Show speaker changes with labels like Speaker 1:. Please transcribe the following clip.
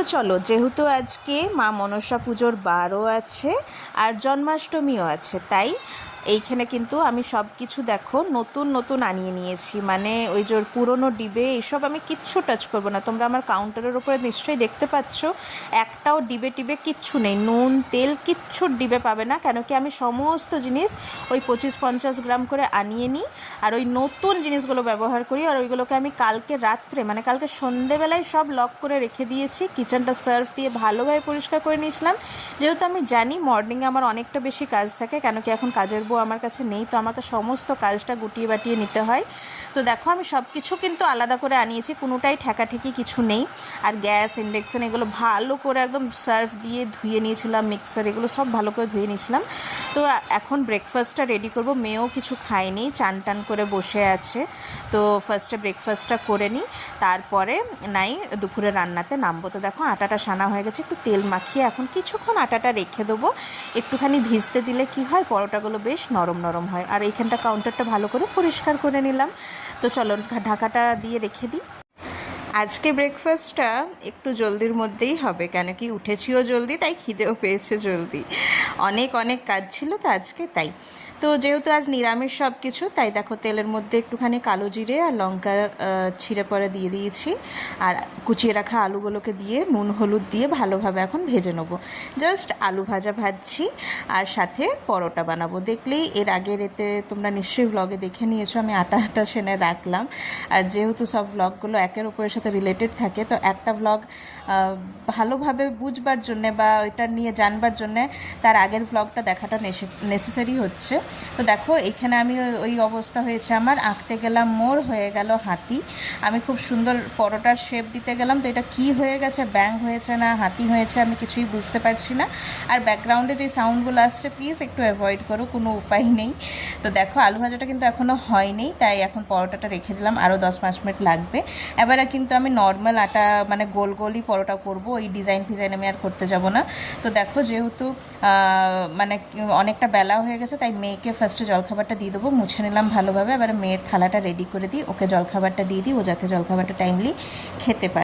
Speaker 1: তো চলো, যেহেতু আজকে মা মনসা পুজোর বারও আছে আর জন্মাষ্টমীও আছে, তাই এইখানে কিন্তু আমি সব কিছু দেখো নতুন নতুন আনিয়ে নিয়েছি। মানে ওই যে পুরনো ডিবে এইসব আমি কিচ্ছু টাচ করবো না। তোমরা আমার কাউন্টারের উপরে নিশ্চয়ই দেখতে পাচ্ছ, একটাও ডিবে টিবে কিচ্ছু নেই, নুন তেল কিচ্ছুর ডিবে পাবে না। কেন কি আমি সমস্ত জিনিস ওই 25-50 গ্রাম করে আনিয়ে নিই আর ওই নতুন জিনিসগুলো ব্যবহার করি। আর ওইগুলোকে আমি কালকে রাত্রে মানে কালকে সন্ধেবেলায় সব লক করে রেখে দিয়েছি। কিচেনটা সার্ফ দিয়ে ভালোভাবে পরিষ্কার করে নিয়েছিলাম, যেহেতু আমি জানি মর্নিংয়ে আমার অনেকটা বেশি কাজ থাকে। কেন কি এখন কাজের বউ আমার কাছে নেই, তো আমাকে সমস্ত কাজটা গুটিয়ে বাটিয়ে নিতে হয়। তো দেখো আমি সব কিছু কিন্তু আলাদা করে আনিয়েছি, কোনোটাই ঠেকাঠেকি কিছু নেই। আর গ্যাস ইন্ডাকশান এগুলো ভালো করে একদম সার্ফ দিয়ে ধুয়ে নিয়েছিলাম, মিক্সার এগুলো সব ভালো করে ধুয়ে নিয়েছিলাম। তো এখন ব্রেকফাস্টটা রেডি করব। মেয়েও কিছু খায়নি, চান টান করে বসে আছে। তো ফার্স্টে ব্রেকফাস্টটা করে নিই, তারপরে নাই দুপুরে রান্নাতে নামবো। তো দেখো আটাটা সানা হয়ে গেছে, একটু তেল মাখিয়ে এখন কিছুক্ষণ আটাটা রেখে দেবো। একটুখানি ভিজতে দিলে কি হয়, পরোটাগুলো বেশ নরম নরম হয়। আর এইখানটা কাউন্টারটা ভালো করে পরিষ্কার করে নিলাম। তো চলো ঢাকাটা দিয়ে রেখে দিই। আজকে ব্রেকফাস্টটা একটু জলদির মধ্যেই হবে, কেন কি উঠেছিও জলদি, তাই খিদেও পেয়েছে জলদি। অনেক অনেক কাজ ছিল তো আজকে, তাই। তো যেহেতু আজ নিরামিষ সব কিছু, তাই দেখো তেলের মধ্যে একটুখানি কালো জিরে আর লঙ্কা ছিঁড়ে পরে দিয়ে দিয়েছি। আর কুচিয়ে রাখা আলুগুলোকে দিয়ে নুন হলুদ দিয়ে ভালোভাবে এখন ভেজে নেবো। জাস্ট আলু ভাজা ভাজছি আর সাথে পরোটা বানাবো। দেখলেই এর আগের এতে তোমরা নিশ্চয়ই ভ্লগে দেখে নিয়েছো আমি আটা সেনে রাখলাম। আর যেহেতু সব ভ্লগগুলো একের উপরের সাথে রিলেটেড থাকে, তো একটা ভ্লগ ভালোভাবে বুঝবার জন্যে বা ওইটা নিয়ে জানবার জন্যে তার আগের ভ্লগটা দেখাটা নেসেসারি হচ্ছে। তো দেখো এইখানে আমি ওই অবস্থা হয়েছে আমার, আঁকতে গেলাম মোর, হয়ে গেল হাতি। আমি খুব সুন্দর পরোটার শেপ দিতে গেলাম, তো এটা কি হয়ে গেছে, ব্যাং হয়েছে না হাতি হয়েছে আমি কিছুই বুঝতে পারছি না। আর ব্যাকগ্রাউন্ডে যে সাউন্ডগুলো আসছে প্লিজ একটু অ্যাভয়েড করো, কোনো উপায় নেই। তো দেখো আলু ভাজাটা কিন্তু এখনও হয়নি, তাই এখন পরোটাটা রেখে দিলাম, আরও 10-5 মিনিট লাগবে। এবারে কিন্তু আমি নর্মাল আটা মানে গোল গোলই পরোটা করব, ওই ডিজাইন ফিজাইন আমি আর করতে যাব না। তো দেখো যেহেতু মানে অনেকটা বেলা হয়ে গেছে, তাই মেয়েকে ফার্স্টে জলখাবারটা দিয়ে দেবো, মুছে নিলাম ভালোভাবে। এবারে মেয়ের থালাটা রেডি করে দিই, ওকে জলখাবারটা দিয়ে দিই, ও যাতে জলখাবারটা টাইমলি খেতে পারে।